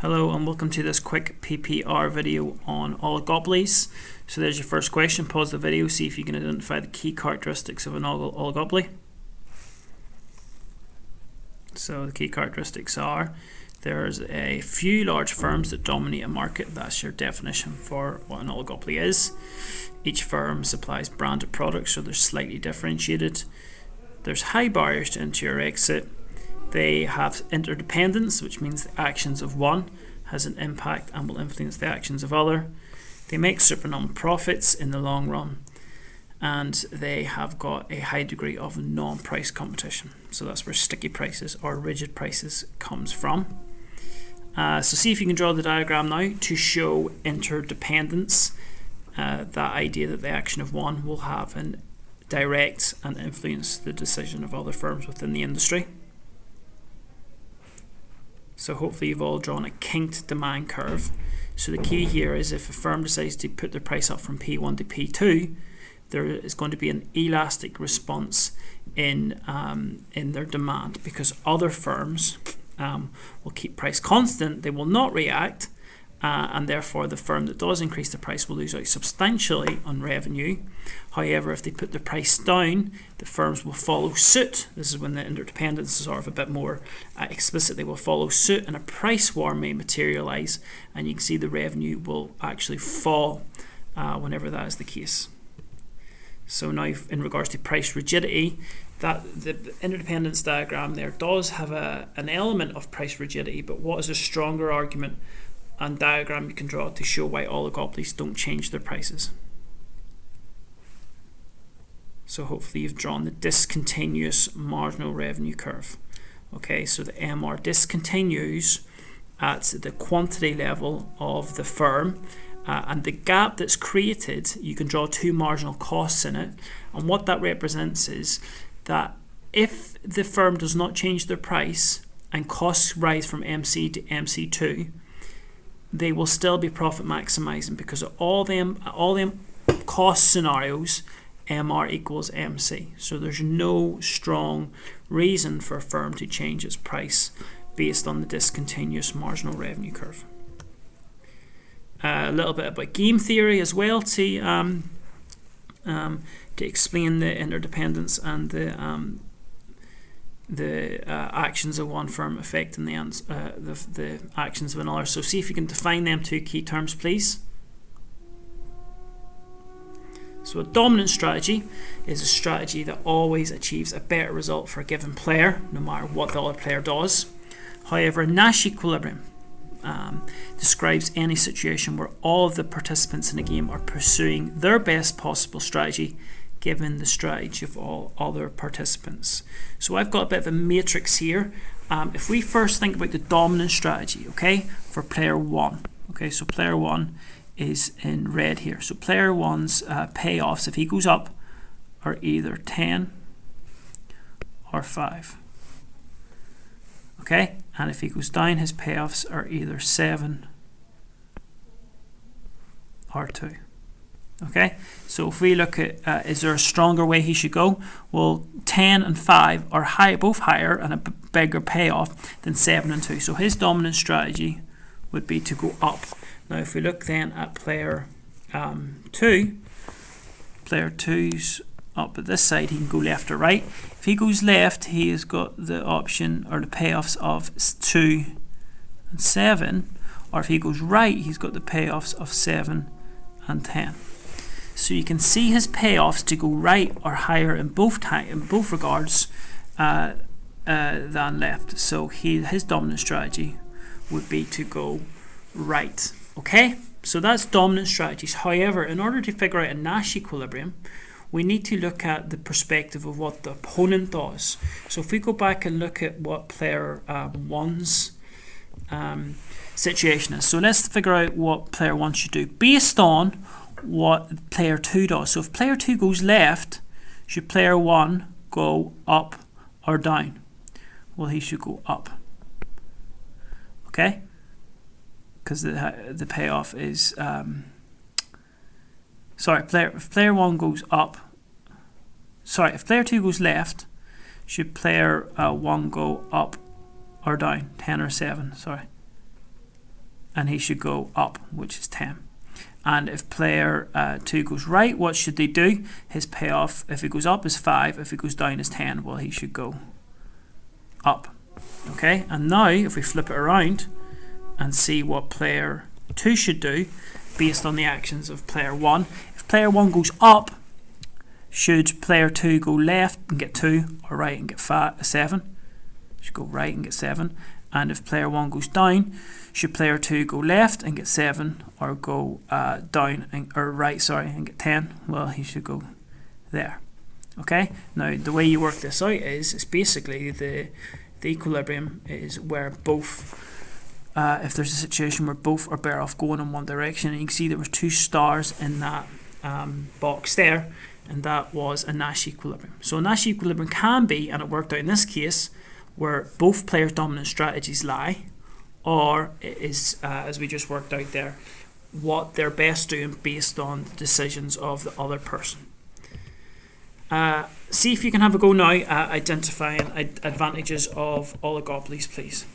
Hello and welcome to this quick PPR video on oligopolies. So there's your first question. Pause the video, see if you can identify the key characteristics of an oligopoly. So the key characteristics are there's a few large firms that dominate a market. That's your definition for what an oligopoly is. Each firm supplies branded products, so they're slightly differentiated. There's high barriers to entry or exit. They have interdependence, which means the actions of one has an impact and will influence the actions of other. They make supernormal profits in the long run, and they have got a high degree of non-price competition. So that's where sticky prices or rigid prices comes from. So see if you can draw the diagram now to show interdependence. That idea that the action of one will have an direct and influence the decision of other firms within the industry. So hopefully you've all drawn a kinked demand curve. So the key here is if a firm decides to put their price up from P1 to P2, there is going to be an elastic response in their demand, because other firms will keep price constant. They will not react, and therefore the firm that does increase the price will lose out substantially on revenue. However, if they put the price down, the firms will follow suit. This is when the interdependence is sort of a bit more explicit. They will follow suit, and a price war may materialize, and you can see the revenue will actually fall whenever that is the case. So now in regards to price rigidity, that the interdependence diagram there does have an element of price rigidity, but what is a stronger argument and diagram you can draw to show why oligopolies don't change their prices? So hopefully you've drawn the discontinuous marginal revenue curve. Okay, so the MR discontinues at the quantity level of the firm, and the gap that's created, you can draw two marginal costs in it, and what that represents is that if the firm does not change their price and costs rise from MC to MC2, they will still be profit maximizing, because of all them cost scenarios, MR equals MC. So there's no strong reason for a firm to change its price based on the discontinuous marginal revenue curve. A little bit about game theory as well to explain the interdependence and the actions of one firm affecting the actions of another. So see if you can define them two key terms, please. So a dominant strategy is a strategy that always achieves a better result for a given player, no matter what the other player does. However, a Nash equilibrium describes any situation where all of the participants in a game are pursuing their best possible strategy given the strategy of all other participants. So I've got a bit of a matrix here. If we first think about the dominant strategy, okay, for player one, okay, so player one is in red here. So player one's payoffs, if he goes up, are either 10 or 5. Okay, and if he goes down, his payoffs are either 7 or 2. Okay, so if we look at is there a stronger way he should go? Well, 10 and 5 are both higher and a bigger payoff than 7 and 2. So his dominant strategy would be to go up. Now if we look then at player 2, player 2's up at this side, he can go left or right. If he goes left, he has got the option or the payoffs of 2 and 7, or if he goes right, he's got the payoffs of 7 and 10. So you can see his payoffs to go right are higher in both regards than left. So his dominant strategy would be to go right. Okay, so that's dominant strategies. However, in order to figure out a Nash equilibrium, we need to look at the perspective of what the opponent does. So if we go back and look at what player one's situation is, so let's figure out what player one should do based on what player 2 does. So if player 2 goes left, should player 1 go up or down? Well, he should go up. Okay? Because the payoff is if player 1 goes up, if player 2 goes left, should player 1 go up or down? 10 or 7, and he should go up, which is 10. And if player 2 goes right, what should they do? His payoff, if he goes up, is 5. If he goes down, is 10. Well, he should go up. Okay, and now if we flip it around and see what player 2 should do based on the actions of player 1. If player 1 goes up, should player 2 go left and get 2, or right and get 7? Should go right and get 7. And if player 1 goes down, should player 2 go left and get 7, or go down or right, sorry, and get 10? Well, he should go there. Okay. Now the way you work this out is it's basically the equilibrium is where both. If there's a situation where both are better off going in one direction, and you can see there were 2 stars in that box there, and that was a Nash equilibrium. So a Nash equilibrium can be, and it worked out in this case, where both players' dominant strategies lie, or it is, as we just worked out there, what they're best doing based on the decisions of the other person. See if you can have a go now at identifying advantages of oligopolies, please.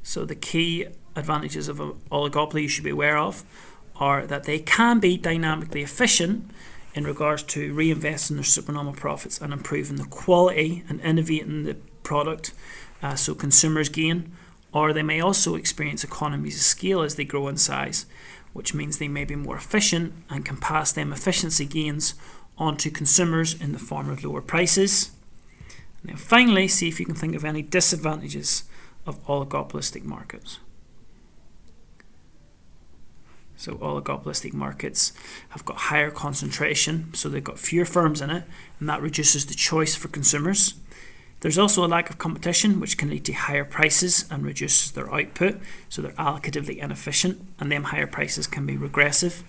So the key advantages of an oligopoly you should be aware of are that they can be dynamically efficient in regards to reinvesting their supernormal profits and improving the quality and innovating the product so consumers gain, or they may also experience economies of scale as they grow in size, which means they may be more efficient and can pass them efficiency gains on to consumers in the form of lower prices. And then finally, see if you can think of any disadvantages of oligopolistic markets. So oligopolistic markets have got higher concentration, so they've got fewer firms in it, and that reduces the choice for consumers. There's also a lack of competition, which can lead to higher prices and reduces their output, so they're allocatively inefficient, and them higher prices can be regressive.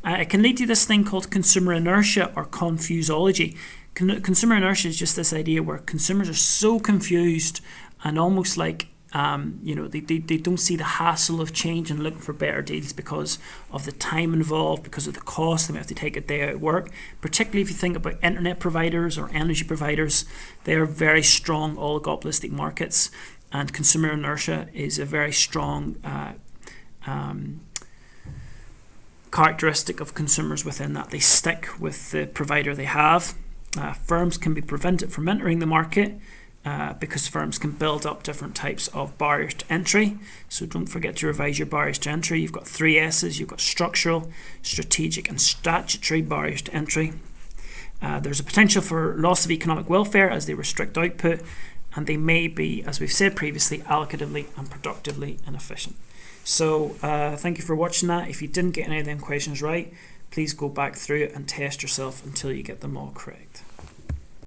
It can lead to this thing called consumer inertia or confuseology. Consumer inertia is just this idea where consumers are so confused and almost like they don't see the hassle of change and looking for better deals because of the time involved, because of the cost. They may have to take a day out of work. Particularly if you think about internet providers or energy providers, they are very strong oligopolistic markets, and consumer inertia is a very strong characteristic of consumers within that. They stick with the provider they have. Firms can be prevented from entering the market because firms can build up different types of barriers to entry. So don't forget to revise your barriers to entry. You've got 3 S's. You've got structural, strategic and statutory barriers to entry. There's a potential for loss of economic welfare as they restrict output, and they may be, as we've said previously, allocatively and productively inefficient. So thank you for watching that. If you didn't get any of them questions right, please go back through it and test yourself until you get them all correct.